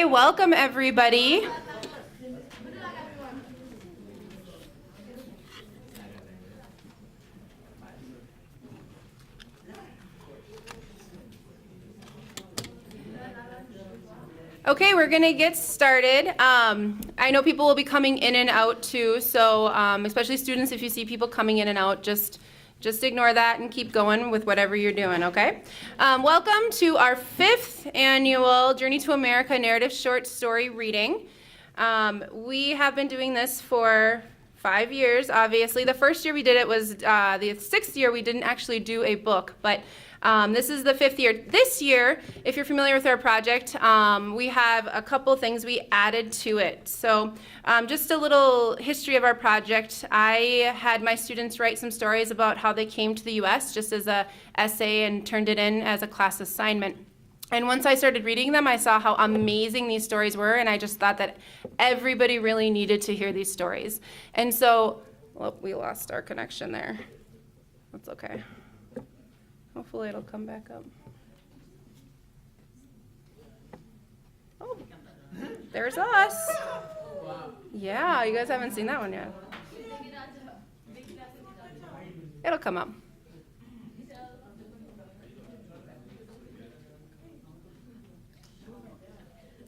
welcome everybody. Okay, we're gonna get started. I know people will be coming in and out too, so especially students, if you see people coming in and out, just ignore that and keep going with whatever you're doing, okay? Welcome to our 5th annual Journey to America narrative short story reading. We have been doing this for 5 years, obviously. The first year we did it was the 6th year we didn't actually do a book, but this is the 5th year. This year, if you're familiar with our project, we have a couple things we added to it. So just a little history of our project. I had my students write some stories about how they came to the U.S. just as an essay and turned it in as a class assignment. And once I started reading them, I saw how amazing these stories were, and I just thought that everybody really needed to hear these stories. And so, well, we lost our connection there. That's okay. Hopefully it'll come back up. Oh, there's us. Yeah, you guys haven't seen that one yet. It'll come up.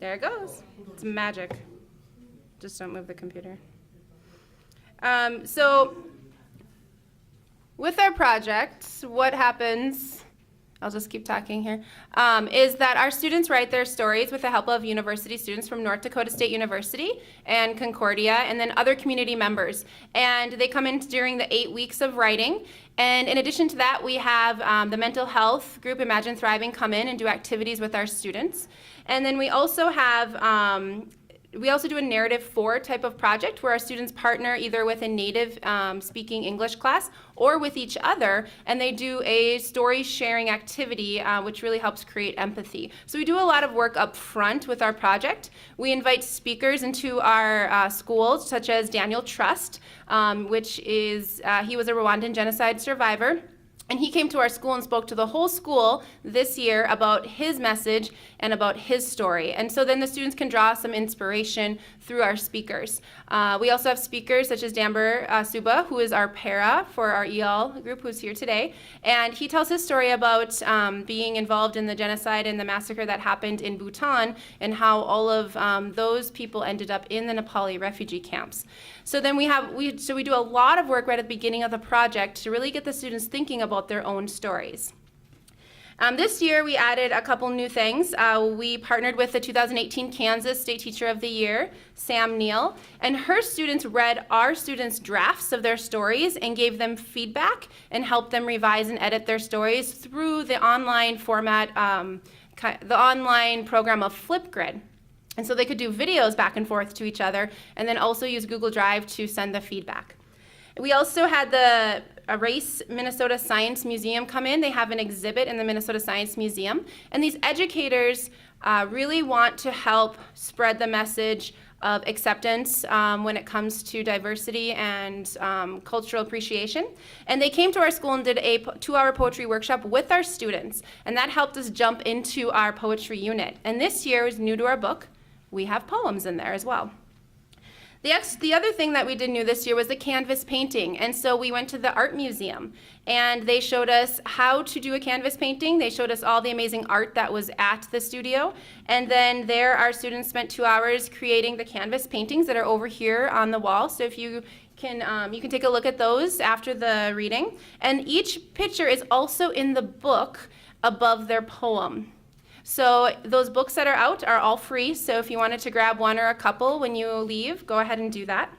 There it goes. It's magic. Just don't move the computer. So with our project, what happens, I'll just keep talking here, is that our students write their stories with the help of university students from North Dakota State University and Concordia, and then other community members. And they come in during the 8 weeks of writing. And in addition to that, we have the mental health group, Imagine Thriving, come in and do activities with our students. And then we also have we also do a narrative 4 type of project where our students partner either with a native speaking English class or with each other, and they do a story sharing activity which really helps create empathy. So we do a lot of work up front with our project. We invite speakers into our schools, such as Daniel Trust, which is, he was a Rwandan genocide survivor. And he came to our school and spoke to the whole school this year about his message and about his story. And so then the students can draw some inspiration through our speakers. We also have speakers such as Damber Suba, who is our para for our EL group, who's here today. And he tells his story about being involved in the genocide and the massacre that happened in Bhutan, and how all of those people ended up in the Nepali refugee camps. So then we do a lot of work right at the beginning of the project to really get the students thinking about their own stories. This year we added a couple new things. We partnered with the 2018 Kansas State Teacher of the Year, Sam Neal, and her students read our students' drafts of their stories and gave them feedback and helped them revise and edit their stories through the online format, the online program of Flipgrid. And so they could do videos back and forth to each other, and then also use Google Drive to send the feedback. We also had the Race Minnesota Science Museum come in. They have an exhibit in the Minnesota Science Museum. And these educators really want to help spread the message of acceptance when it comes to diversity and cultural appreciation. And they came to our school and did a 2-hour poetry workshop with our students. And that helped us jump into our poetry unit. And this year is new to our book. We have poems in there as well. The other thing that we did new this year was the canvas painting. And so we went to the art museum and they showed us how to do a canvas painting. They showed us all the amazing art that was at the studio. And then there our students spent 2 hours creating the canvas paintings that are over here on the wall. So if you can take a look at those after the reading. And each picture is also in the book above their poem. So those books that are out are all free, so if you wanted to grab one or a couple when you leave, go ahead and do that.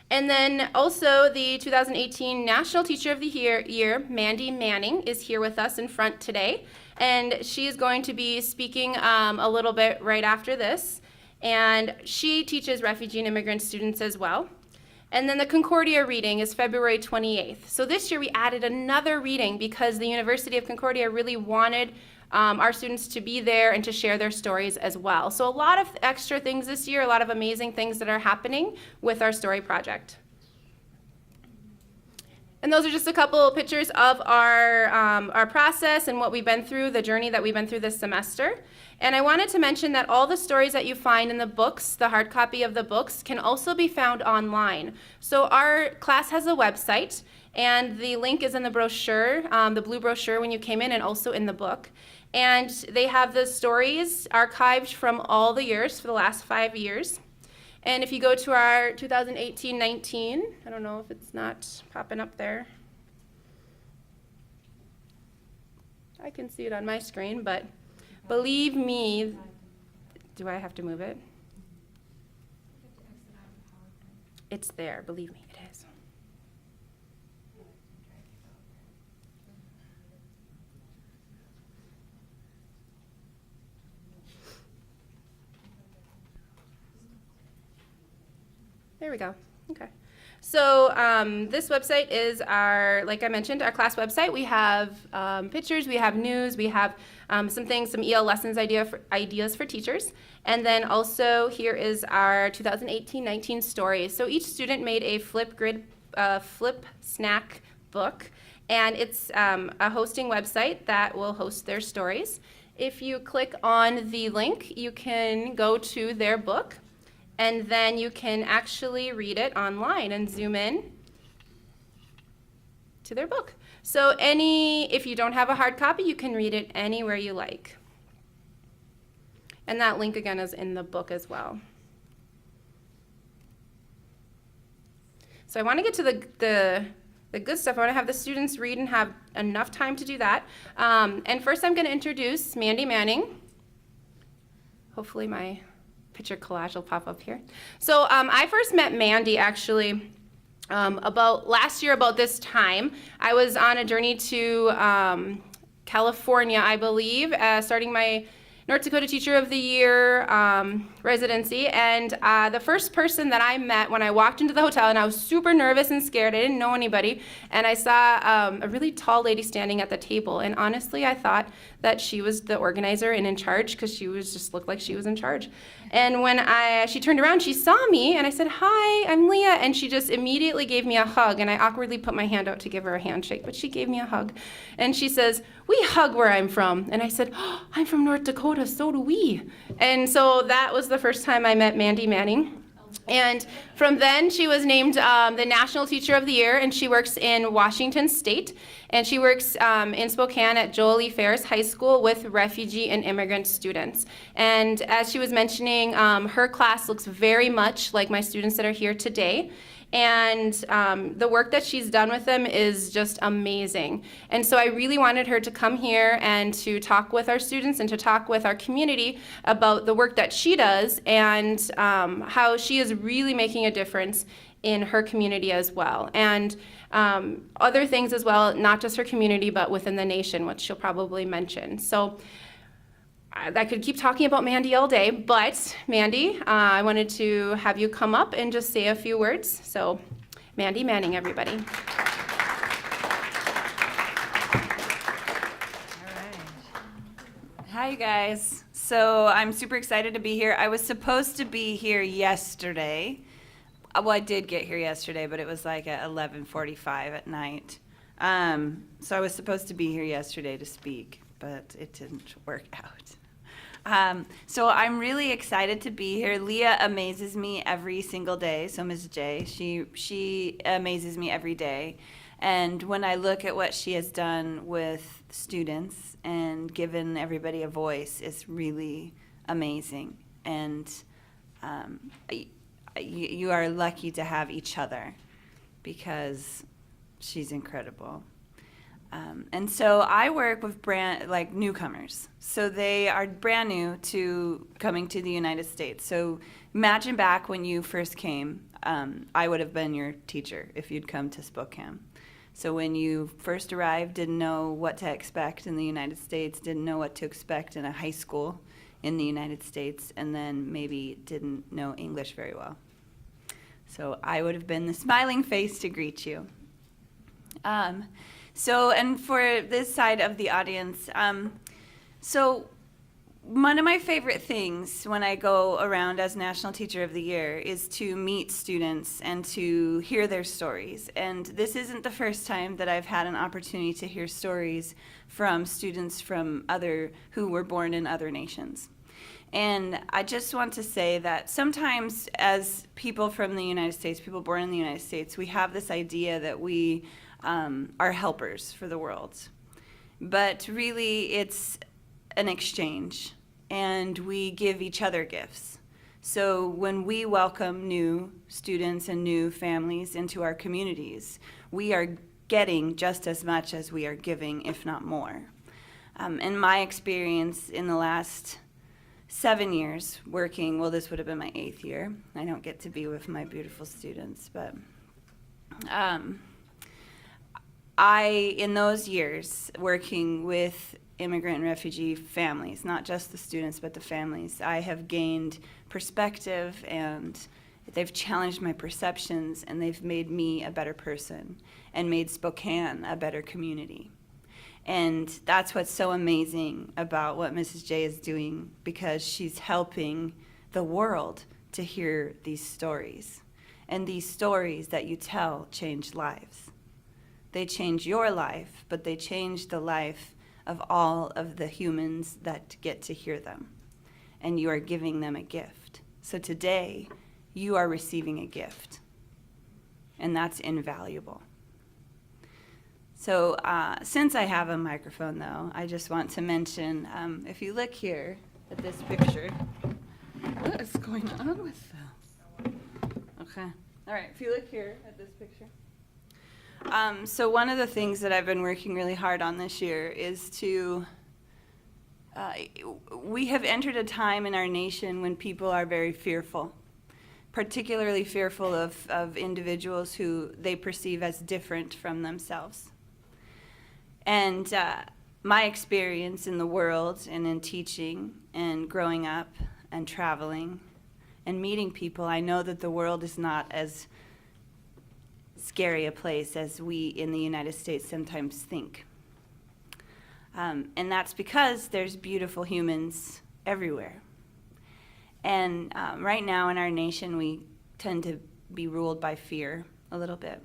And then also the 2018 National Teacher of the Year, Mandy Manning, is here with us in front today. And she is going to be speaking a little bit right after this. And she teaches refugee and immigrant students as well. And then the Concordia reading is February 28th. So this year we added another reading because the University of Concordia really wanted our students to be there and to share their stories as well. So a lot of extra things this year, a lot of amazing things that are happening with our story project. And those are just a couple of pictures of our process and what we've been through, the journey that we've been through this semester. And I wanted to mention that all the stories that you find in the books, the hard copy of the books, can also be found online. So our class has a website, and the link is in the brochure, the blue brochure when you came in, and also in the book. And they have the stories archived from all the years for the last 5 years. And if you go to our 2018-19, I don't know if it's not popping up there. I can see it on my screen, but believe me, do I have to move it? It's there, believe me, it is. There we go. Okay. So this website is our, like I mentioned, our class website. We have pictures, we have news, we have some things, some EL lessons ideas for teachers. And then also here is our 2018-19 stories. So each student made a flip snack book, and it's a hosting website that will host their stories. If you click on the link, you can go to their book, and then you can actually read it online and zoom in to their book. So if you don't have a hard copy, you can read it anywhere you like. And that link again is in the book as well. So I want to get to the good stuff. I want to have the students read and have enough time to do that. And first I'm going to introduce Mandy Manning. Hopefully my picture collage will pop up here. So I first met Mandy actually about last year about this time. I was on a journey to California, I believe, starting my North Dakota Teacher of the Year residency, and the first person that I met when I walked into the hotel, and I was super nervous and scared, I didn't know anybody, and I saw a really tall lady standing at the table, and honestly I thought that she was the organizer and in charge because she just looked like she was in charge. And when she turned around, she saw me, and I said, "Hi, I'm Leah," and she just immediately gave me a hug, and I awkwardly put my hand out to give her a handshake, but she gave me a hug. And she says, "We hug where I'm from." And I said, "Oh, I'm from North Dakota, so do we." And so that was the first time I met Mandy Manning. And from then, she was named the National Teacher of the Year, and she works in Washington State. And she works in Spokane at Juelke High School with refugee and immigrant students. And as she was mentioning, her class looks very much like my students that are here today. And the work that she's done with them is just amazing. And so I really wanted her to come here and to talk with our students and to talk with our community about the work that she does and how she is really making a difference in her community as well. And other things as well, not just her community, but within the nation, which she'll probably mention. So I could keep talking about Mandy all day, but Mandy, I wanted to have you come up and just say a few words. So Mandy Manning, everybody. All right. Hi, you guys. So I'm super excited to be here. I was supposed to be here yesterday. Well, I did get here yesterday, but it was like at 11:45 at night. So I was supposed to be here yesterday to speak, but it didn't work out. So I'm really excited to be here. Leah amazes me every single day. So Ms. J, she amazes me every day. And when I look at what she has done with students and given everybody a voice, it's really amazing. And you are lucky to have each other because she's incredible. And so I work with newcomers. So they are brand new to coming to the United States. So imagine back when you first came, I would have been your teacher if you'd come to Spokane. So when you first arrived, didn't know what to expect in the United States, didn't know what to expect in a high school in the United States, and then maybe didn't know English very well. So I would have been the smiling face to greet you. And for this side of the audience, so One of my favorite things when I go around as National Teacher of the Year is to meet students and to hear their stories. And this isn't the first time that I've had an opportunity to hear stories from students from who were born in other nations. And I just want to say that sometimes as people from the United States, people born in the United States, we have this idea that we are helpers for the world. But really it's an exchange, and we give each other gifts. So when we welcome new students and new families into our communities, we are getting just as much as we are giving, if not more. In my experience in the last 7 years working, well, this would have been my 8th year. I don't get to be with my beautiful students, but in those years working with immigrant and refugee families, not just the students, but the families, I have gained perspective, and they've challenged my perceptions, and they've made me a better person and made Spokane a better community. And that's what's so amazing about what Mrs. J is doing, because she's helping the world to hear these stories. And these stories that you tell change lives. They change your life, but they change the life of all of the humans that get to hear them. And you are giving them a gift. So today, you are receiving a gift. And that's invaluable. So since I have a microphone, though, I just want to mention, if you look here at this picture, what is going on with this? Okay. All right, if you look here at this picture. So one of the things that I've been working really hard on this year is we have entered a time in our nation when people are very fearful, particularly fearful of individuals who they perceive as different from themselves. And my experience in the world and in teaching and growing up and traveling and meeting people, I know that the world is not as scary a place as we in the United States sometimes think. And that's because there's beautiful humans everywhere. And right now in our nation, we tend to be ruled by fear a little bit.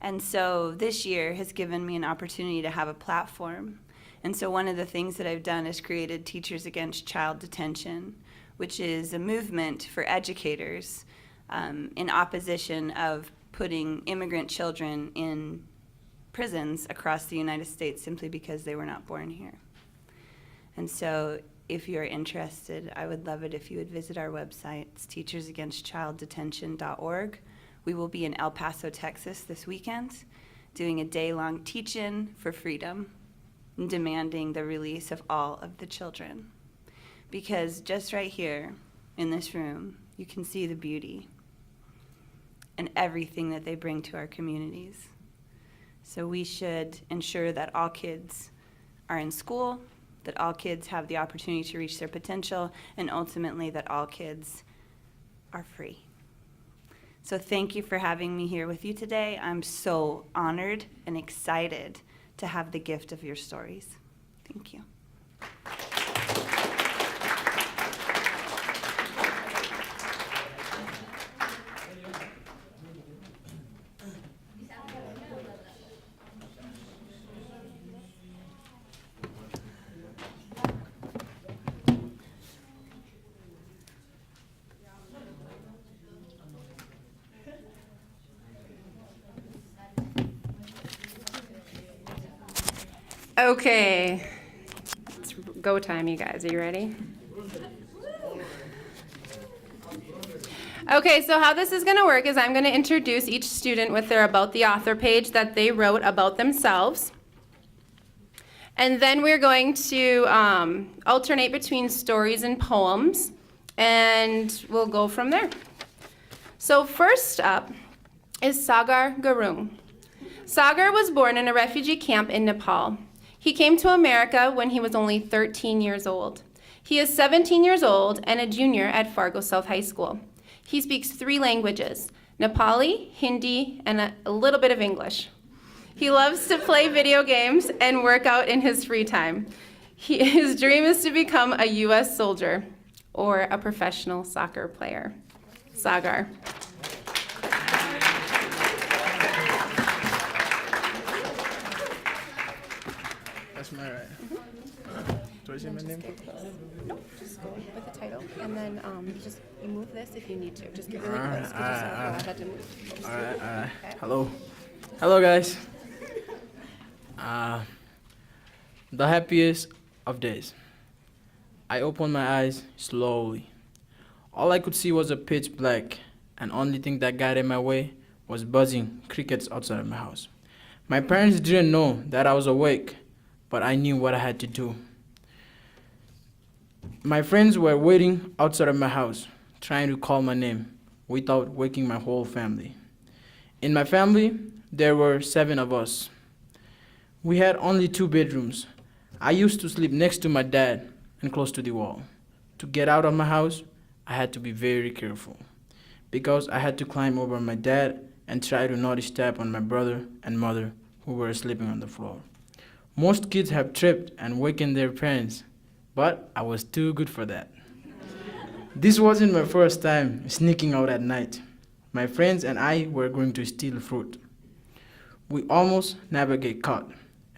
And so this year has given me an opportunity to have a platform. And so one of the things that I've done is created Teachers Against Child Detention, which is a movement for educators in opposition of putting immigrant children in prisons across the United States simply because they were not born here. And so if you're interested, I would love it if you would visit our website. It's teachersagainstchilddetention.org. We will be in El Paso, Texas this weekend, doing a day-long teach-in for freedom and demanding the release of all of the children. Because just right here in this room, you can see the beauty and everything that they bring to our communities. So we should ensure that all kids are in school, that all kids have the opportunity to reach their potential, and ultimately that all kids are free. So thank you for having me here with you today. I'm so honored and excited to have the gift of your stories. Thank you. Okay, it's go time, you guys. Are you ready? Okay, so how this is going to work is I'm going to introduce each student with their About the Author page that they wrote about themselves. And then we're going to alternate between stories and poems, and we'll go from there. So first up is Sagar Gurung. Sagar was born in a refugee camp in Nepal. He came to America when he was only 13 years old. He is 17 years old and a junior at Fargo South High School. He speaks 3 languages, Nepali, Hindi, and a little bit of English. He loves to play video games and work out in his free time. His dream is to become a U.S. soldier or a professional soccer player. Sagar. That's my right. Do I say my name? No, just go with the title, and then you move this if you need to. Just get really close. I had to move. All right. Hello, guys. The happiest of days. I opened my eyes slowly. All I could see was a pitch black, and only thing that got in my way was buzzing crickets outside of my house. My parents didn't know that I was awake, but I knew what I had to do. My friends were waiting outside of my house, trying to call my name without waking my whole family. In my family, there were 7 of us. We had only 2 bedrooms. I used to sleep next to my dad and close to the wall. To get out of my house, I had to be very careful because I had to climb over my dad and try to not step on my brother and mother who were sleeping on the floor. Most kids have tripped and wakened their parents, but I was too good for that. This wasn't my first time sneaking out at night. My friends and I were going to steal fruit. We almost never get caught,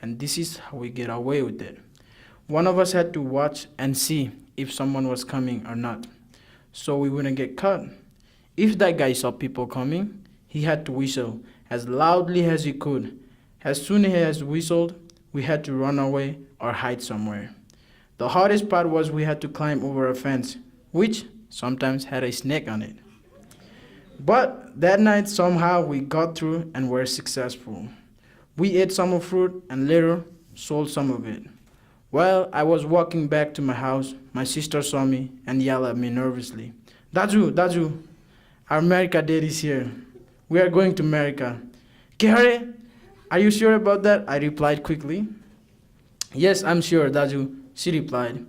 and this is how we get away with it. One of us had to watch and see if someone was coming or not, so we wouldn't get caught. If that guy saw people coming, he had to whistle as loudly as he could. As soon as he whistled, we had to run away or hide somewhere. The hardest part was we had to climb over a fence, which sometimes had a snake on it. But that night, somehow we got through and were successful. We ate some of fruit and later sold some of it. While I was walking back to my house, my sister saw me and yelled at me nervously. Daju, our America date is here. We are going to America. Kehare, are you sure about that? I replied quickly. Yes, I'm sure, Daju, she replied.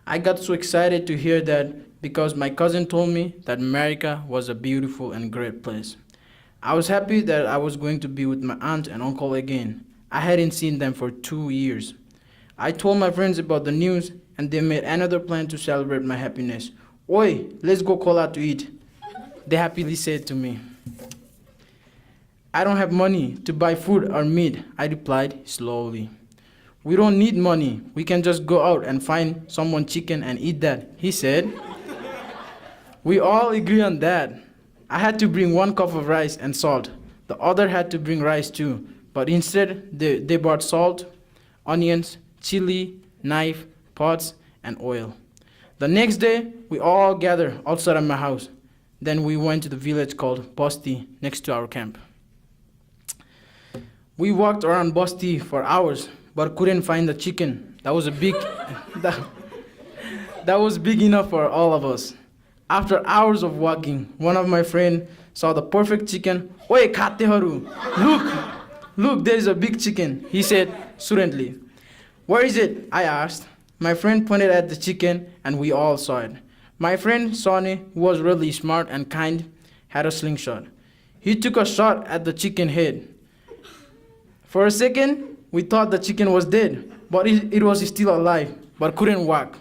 I got so excited to hear that because my cousin told me that America was a beautiful and great place. I was happy that I was going to be with my aunt and uncle again. I hadn't seen them for 2 years. I told my friends about the news and they made another plan to celebrate my happiness. Oi, let's go Kola to eat, they happily said to me. I don't have money to buy food or meat, I replied slowly. We don't need money. We can just go out and find someone chicken and eat that, he said. We all agree on that. I had to bring 1 cup of rice and salt. The other had to bring rice too, but instead they bought salt, onions, chili, knife, pots, and oil. The next day, we all gathered outside of my house. Then we went to the village called Bosti next to our camp. We walked around Bosti for hours, but couldn't find the chicken. That was big enough for all of us. After hours of walking, one of my friends saw the perfect chicken. Oi, khateharu! Look, there is a big chicken, he said suddenly. Where is it? I asked. My friend pointed at the chicken and we all saw it. My friend Sonny, who was really smart and kind, had a slingshot. He took a shot at the chicken head. For a second, we thought the chicken was dead, but it was still alive, but couldn't walk.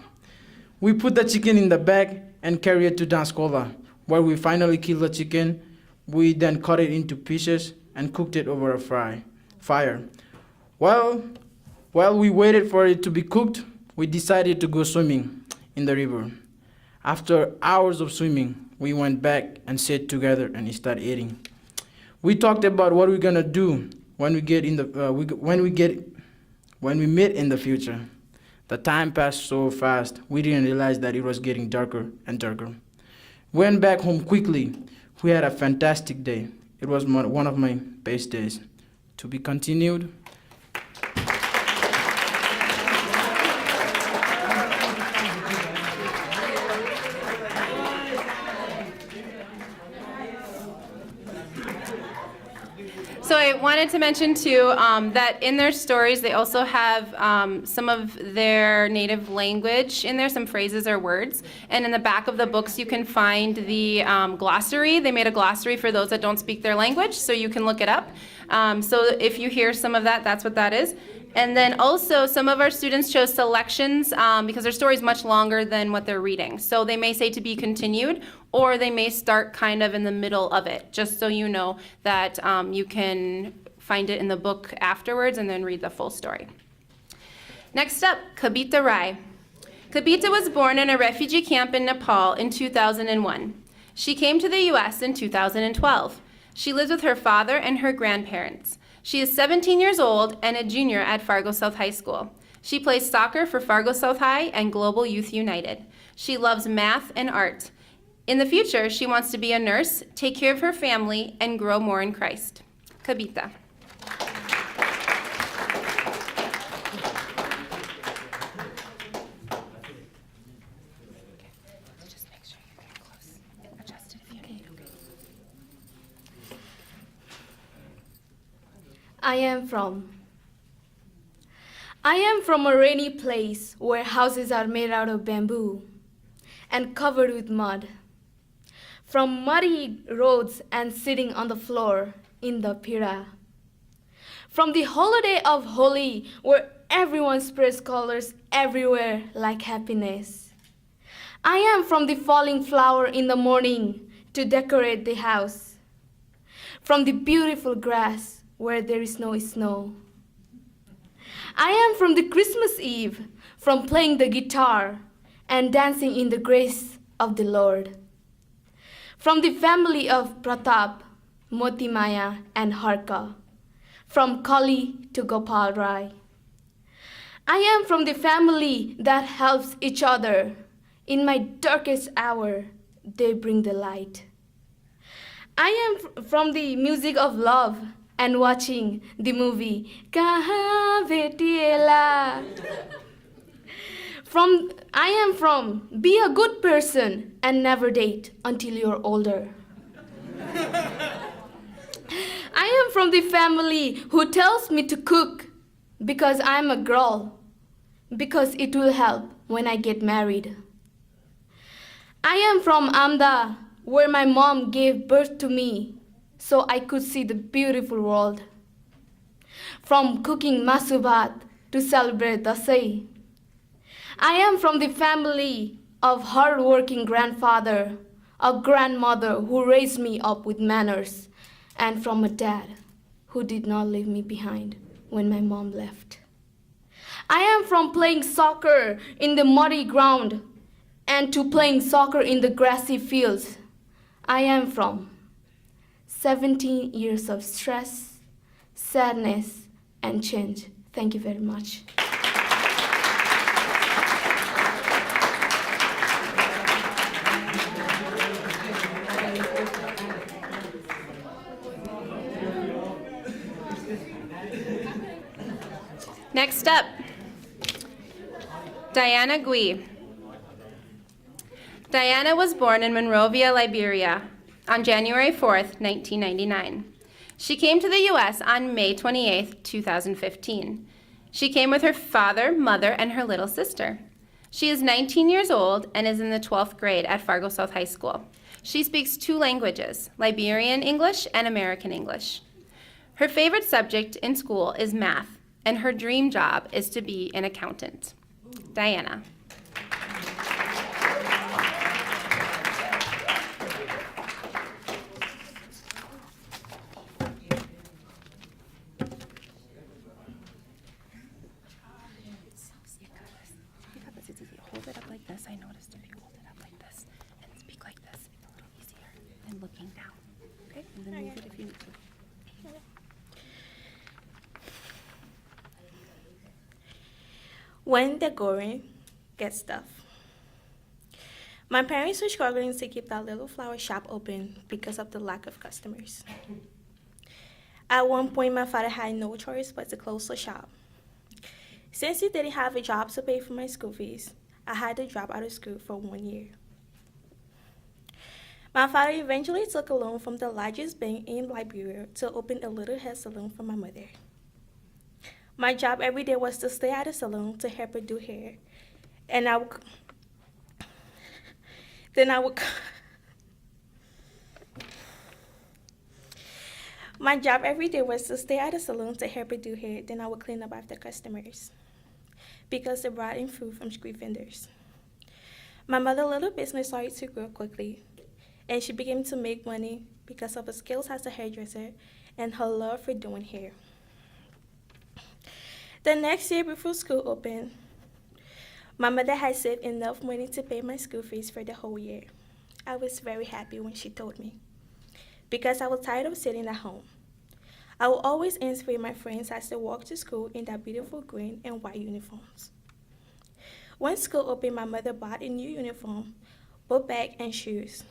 We put the chicken in the bag and carried it to Danskola, where we finally killed the chicken. We then cut it into pieces and cooked it over a fire. While we waited for it to be cooked, we decided to go swimming in the river. After hours of swimming, we went back and sat together and started eating. We talked about what we're gonna do when we met in the future. The time passed so fast, we didn't realize that it was getting darker and darker. We went back home quickly. We had a fantastic day. It was one of my best days. To be continued. So I wanted to mention too that in their stories they also have some of their native language in there, some phrases or words. And in the back of the books you can find the glossary. They made a glossary for those that don't speak their language, so you can look it up. So if you hear some of that, that's what that is. And then also some of our students chose selections because their story is much longer than what they're reading. So they may say to be continued, or they may start kind of in the middle of it, just so you know that you can find it in the book afterwards and then read the full story. Next up, Kabita Rai. Kabita was born in a refugee camp in Nepal in 2001. She came to the U.S. in 2012. She lives with her father and her grandparents. She is 17 years old and a junior at Fargo South High School. She plays soccer for Fargo South High and Global Youth United. She loves math and art. In the future, she wants to be a nurse, take care of her family, and grow more in Christ. Kabita. I am from a rainy place where houses are made out of bamboo and covered with mud. From muddy roads and sitting on the floor in the pira. From the holiday of Holi where everyone spreads colors everywhere like happiness. I am from the falling flower in the morning to decorate the house. From the beautiful grass where there is no snow. I am from the Christmas Eve, from playing the guitar and dancing in the grace of the Lord. From the family of Pratap, Motimaya, and Harka, from Kali to Gopal Rai. I am from the family that helps each other. In my darkest hour, they bring the light. I am from the music of love and watching the movie Kaha Betiela. I am from be a good person and never date until you're older. I am from the family who tells me to cook because I'm a girl, because it will help when I get married. I am from Amda, where my mom gave birth to me so I could see the beautiful world. From cooking masubat to celebrate Dasai. I am from the family of hard-working grandfather, a grandmother who raised me up with manners, and from a dad who did not leave me behind when my mom left. I am from playing soccer in the muddy ground and to playing soccer in the grassy fields. I am from 17 years of stress, sadness, and change. Thank you very much. Next up, Diana Gui. Diana was born in Monrovia, Liberia on January 4th, 1999. She came to the U.S. on May 28th, 2015. She came with her father, mother, and her little sister. She is 19 years old and is in the 12th grade at Fargo South High School. She speaks 2 languages, Liberian English and American English. Her favorite subject in school is math, and her dream job is to be an accountant. Diana. Hold it up like this. I noticed if you hold it up like this and speak like this, it's a little easier than looking down. Okay? And then move it if you need to. When the going gets tough. My parents were struggling to keep that little flower shop open because of the lack of customers. At one point, my father had no choice but to close the shop. Since he didn't have a job to pay for my school fees, I had to drop out of school for 1 year. My father eventually took a loan from the largest bank in Liberia to open a little hair salon for my mother. My job every day was to stay at the salon to help her do hair, and I would My job every day was to stay at the salon to help her do hair, then I would clean up after customers because they brought in food from street vendors. My mother's little business started to grow quickly, and she began to make money because of her skills as a hairdresser and her love for doing hair. The next year before school opened, my mother had saved enough money to pay my school fees for the whole year. I was very happy when she told me, because I was tired of sitting at home. I would always inspire my friends as they walked to school in their beautiful green and white uniforms. When school opened, my mother bought a new uniform, book bag, and shoes.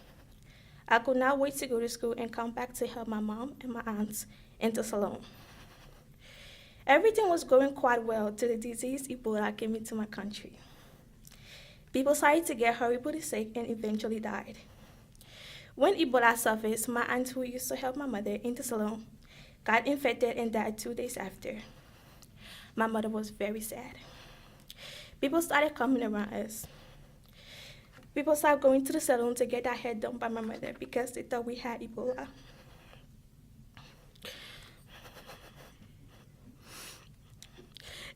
I could not wait to go to school and come back to help my mom and my aunts in the salon. Everything was going quite well till the disease Ebola came into my country. People started to get horribly sick and eventually died. When Ebola surfaced, my aunt who used to help my mother in the salon got infected and died 2 days after. My mother was very sad. People started coming around us. People started going to the salon to get their hair done by my mother because they thought we had Ebola.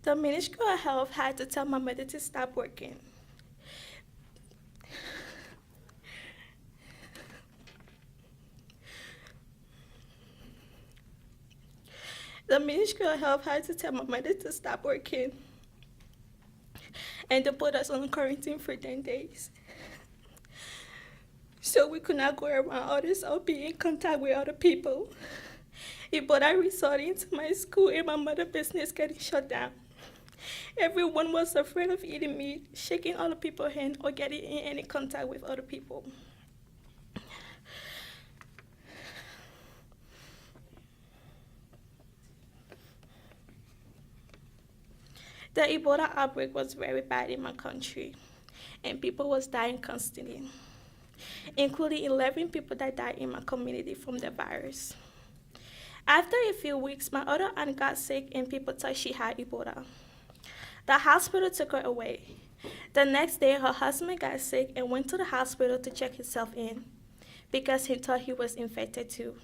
The Ministry of Health had to tell my mother to stop working. The Ministry of Health had to tell my mother to stop working and to put us on quarantine for 10 days. So we could not go around others or be in contact with other people. Ebola resulted into my school and my mother's business getting shut down. Everyone was afraid of eating meat, shaking other people's hands, or getting in any contact with other people. The Ebola outbreak was very bad in my country, and people was dying constantly, including 11 people that died in my community from the virus. After a few weeks, my other aunt got sick and people thought she had Ebola. The hospital took her away. The next day, her husband got sick and went to the hospital to check himself in because he thought he was infected too.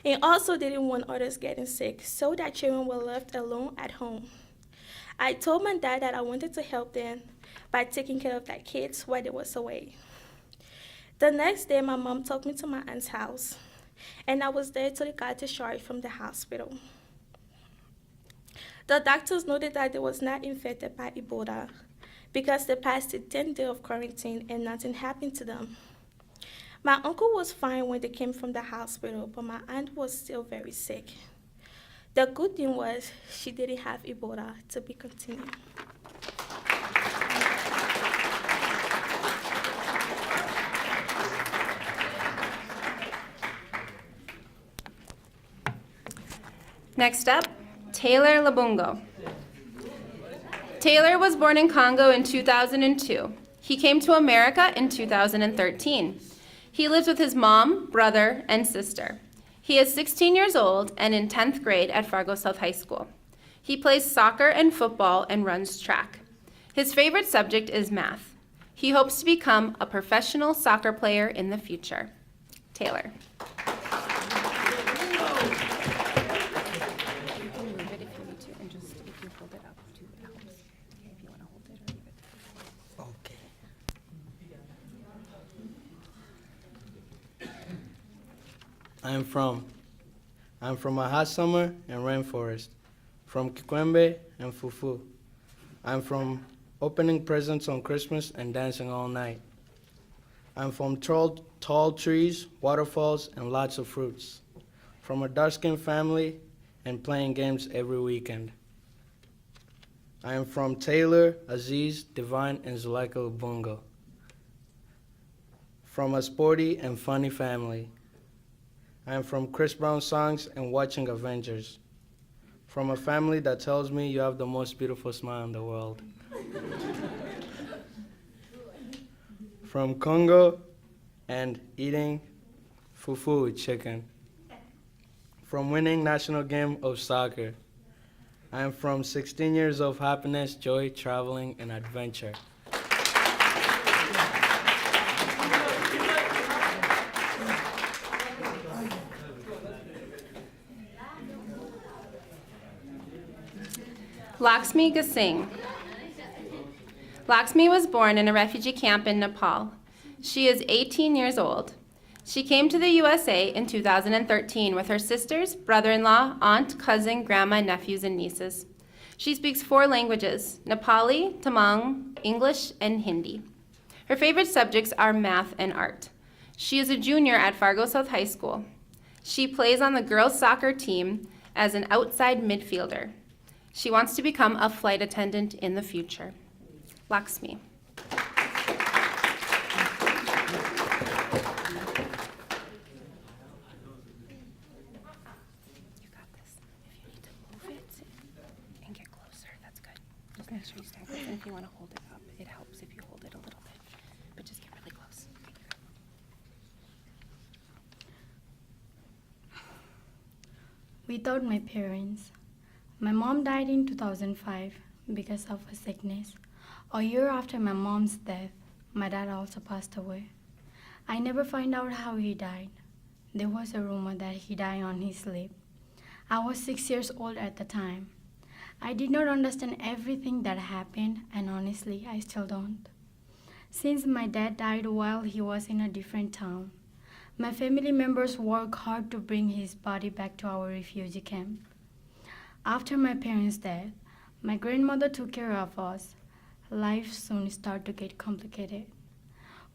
He also didn't want others getting sick, so that children were left alone at home. I told my dad that I wanted to help them by taking care of their kids while they was away. The next day, my mom took me to my aunt's house, and I was there till they got discharged from the hospital. The doctors noted that they was not infected by Ebola because they passed the 10 days of quarantine and nothing happened to them. My uncle was fine when they came from the hospital, but my aunt was still very sick. The good thing was she didn't have Ebola to be continued. Next up, Taylor Labungo. Taylor was born in Congo in 2002. He came to America in 2013. He lives with his mom, brother, and sister. He is 16 years old and in 10th grade at Fargo South High School. He plays soccer and football and runs track. His favorite subject is math. He hopes to become a professional soccer player in the future. Taylor. I'm from a hot summer and rainforest, from Kikwembe and Fufu. I'm from opening presents on Christmas and dancing all night. I'm from tall trees, waterfalls, and lots of fruits. From a dark-skinned family and playing games every weekend. I am from Taylor, Aziz, Divine, and Juelke Labungo. From a sporty and funny family. I am from Chris Brown songs and watching Avengers. From a family that tells me you have the most beautiful smile in the world. From Congo and eating fufu with chicken. From winning national game of soccer. I am from 16 years of happiness, joy, traveling, and adventure. Lakshmi Gasing. Lakshmi was born in a refugee camp in Nepal. She is 18 years old. She came to the USA in 2013 with her sisters, brother-in-law, aunt, cousin, grandma, nephews, and nieces. She speaks 4 languages: Nepali, Tamil, English, and Hindi. Her favorite subjects are math and art. She is a junior at Fargo South High School. She plays on the girls' soccer team as an outside midfielder. She wants to become a flight attendant in the future. Lakshmi. You got this. If you need to move it and get closer, that's good. Just make sure you stand close. And if you want to hold it up, it helps if you hold it a little bit. But just get really close. Without my parents, my mom died in 2005 because of a sickness. A year after my mom's death, my dad also passed away. I never find out how he died. There was a rumor that he died on his sleep. I was 6 years old at the time. I did not understand everything that happened, and honestly, I still don't. Since my dad died while he was in a different town, my family members worked hard to bring his body back to our refugee camp. After my parents' death, my grandmother took care of us. Life soon started to get complicated.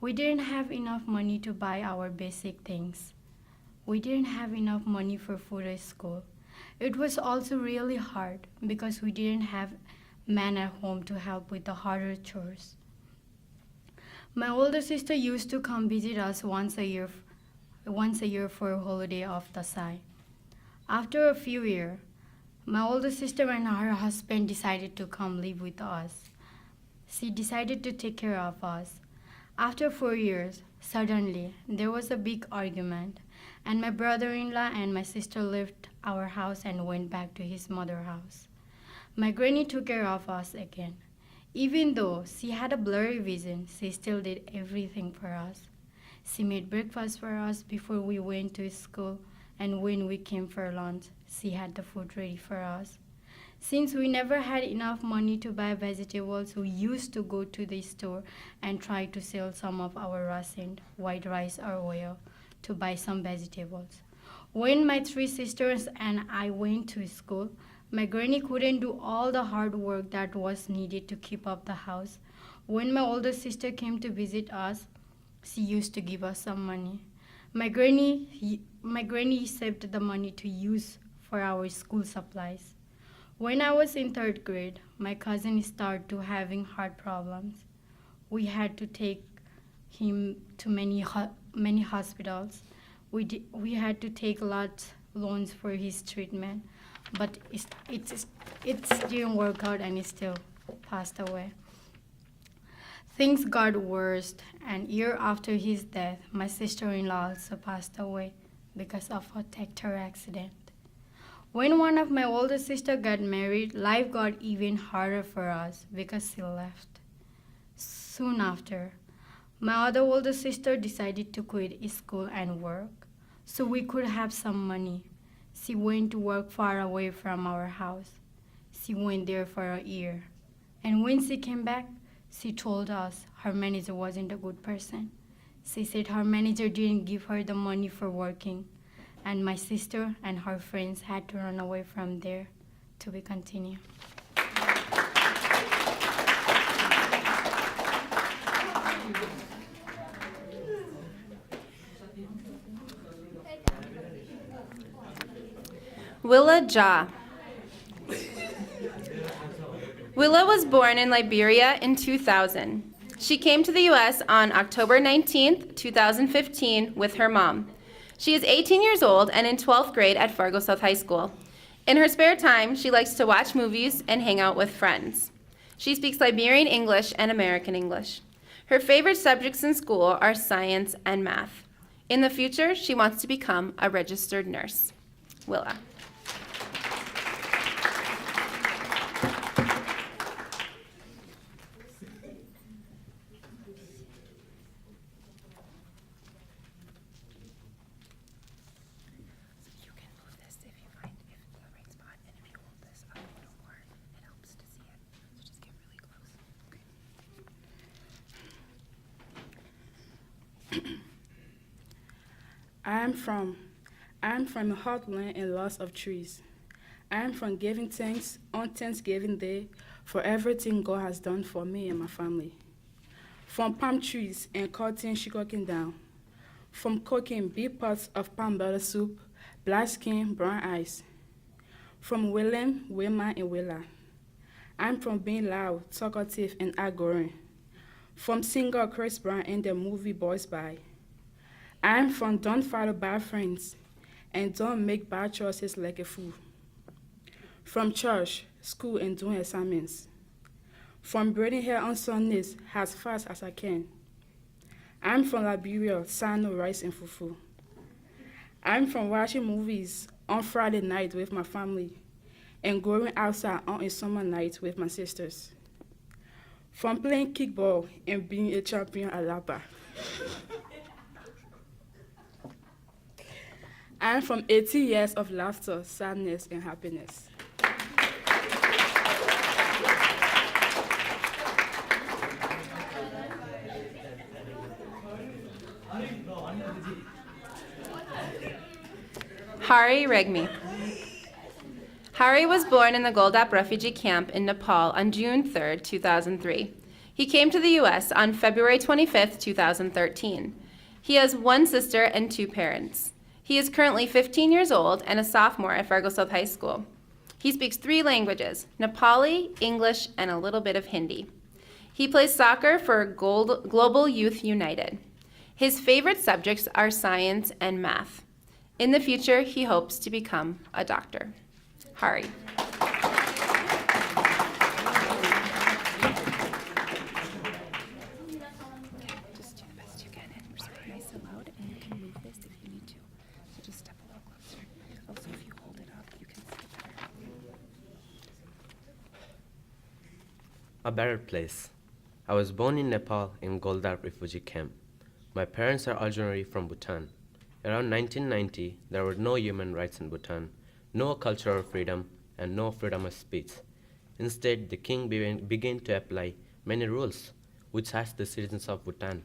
We didn't have enough money to buy our basic things. We didn't have enough money for food at school. It was also really hard because we didn't have men at home to help with the harder chores. My older sister used to come visit us once a year for a holiday of the side. After a few years, my older sister and her husband decided to come live with us. She decided to take care of us. After 4 years, suddenly, there was a big argument, and my brother-in-law and my sister left our house and went back to his mother's house. My granny took care of us again. Even though she had a blurry vision, she still did everything for us. She made breakfast for us before we went to school, and when we came for lunch, she had the food ready for us. Since we never had enough money to buy vegetables, we used to go to the store and try to sell some of our rationed white rice or oil to buy some vegetables. When my 3 sisters and I went to school, my granny couldn't do all the hard work that was needed to keep up the house. When my older sister came to visit us, she used to give us some money. My granny saved the money to use for our school supplies. When I was in 3rd grade, my cousin started to having heart problems. We had to take him to many hospitals. We had to take lots loans for his treatment, but it didn't work out, and he still passed away. Things got worse, and year after his death, my sister-in-law also passed away because of a tractor accident. When one of my older sisters got married, life got even harder for us because she left. Soon after, my other older sister decided to quit school and work so we could have some money. She went to work far away from our house. She went there for a year. And when she came back, she told us her manager wasn't a good person. She said her manager didn't give her the money for working, and my sister and her friends had to run away from there. To be continued. Willa Ja. Willa was born in Liberia in 2000. She came to the U.S. on October 19th, 2015 with her mom. She is 18 years old and in 12th grade at Fargo South High School. In her spare time, she likes to watch movies and hang out with friends. She speaks Liberian English and American English. Her favorite subjects in school are science and math. In the future, she wants to become a registered nurse. Willa. You can move this if you find the right spot, and if you hold this up a little more, it helps to I am from a hot land and lots of trees. I am from giving thanks on Thanksgiving Day for everything God has done for me and my family. From palm trees and cutting sugarcane down. From cooking big pots of palm butter soup, black skin, brown eyes. From William, Wilma, and Willa. I'm from being loud, talkative, and outgoing. From singer Chris Brown in the movie Boys Bye. I'm from don't follow bad friends and don't make bad choices like a fool. From church, school, and doing assignments. From braiding hair on Sundays as fast as I can. I'm from Liberia, sano, rice, and fufu. I'm from watching movies on Friday night with my family and going outside on a summer night with my sisters. From playing kickball and being a champion at Lapa. I'm from 18 years of laughter, sadness, and happiness. Hari Regmi. Hari was born in the Goldap refugee camp in Nepal on June 3, 2003. He came to the U.S. on February 25, 2013. He has one sister and two parents. He is currently 15 years old and a sophomore at Fargo South High School. He speaks 3 languages, Nepali, English, and a little bit of Hindi. He plays soccer for Global Youth United. His favorite subjects are science and math. In the future, he hopes to become a doctor. Hari. Just do the best you can and speak nice and loud, and you can move this if you need to. So just step a little closer. Also, if you hold it up, you can see better. A better place. I was born in Nepal in Goldap refugee camp. My parents are originally from Bhutan. Around 1990, there were no human rights in Bhutan, no cultural freedom, and no freedom of speech. Instead, the king began to apply many rules which harmed the citizens of Bhutan.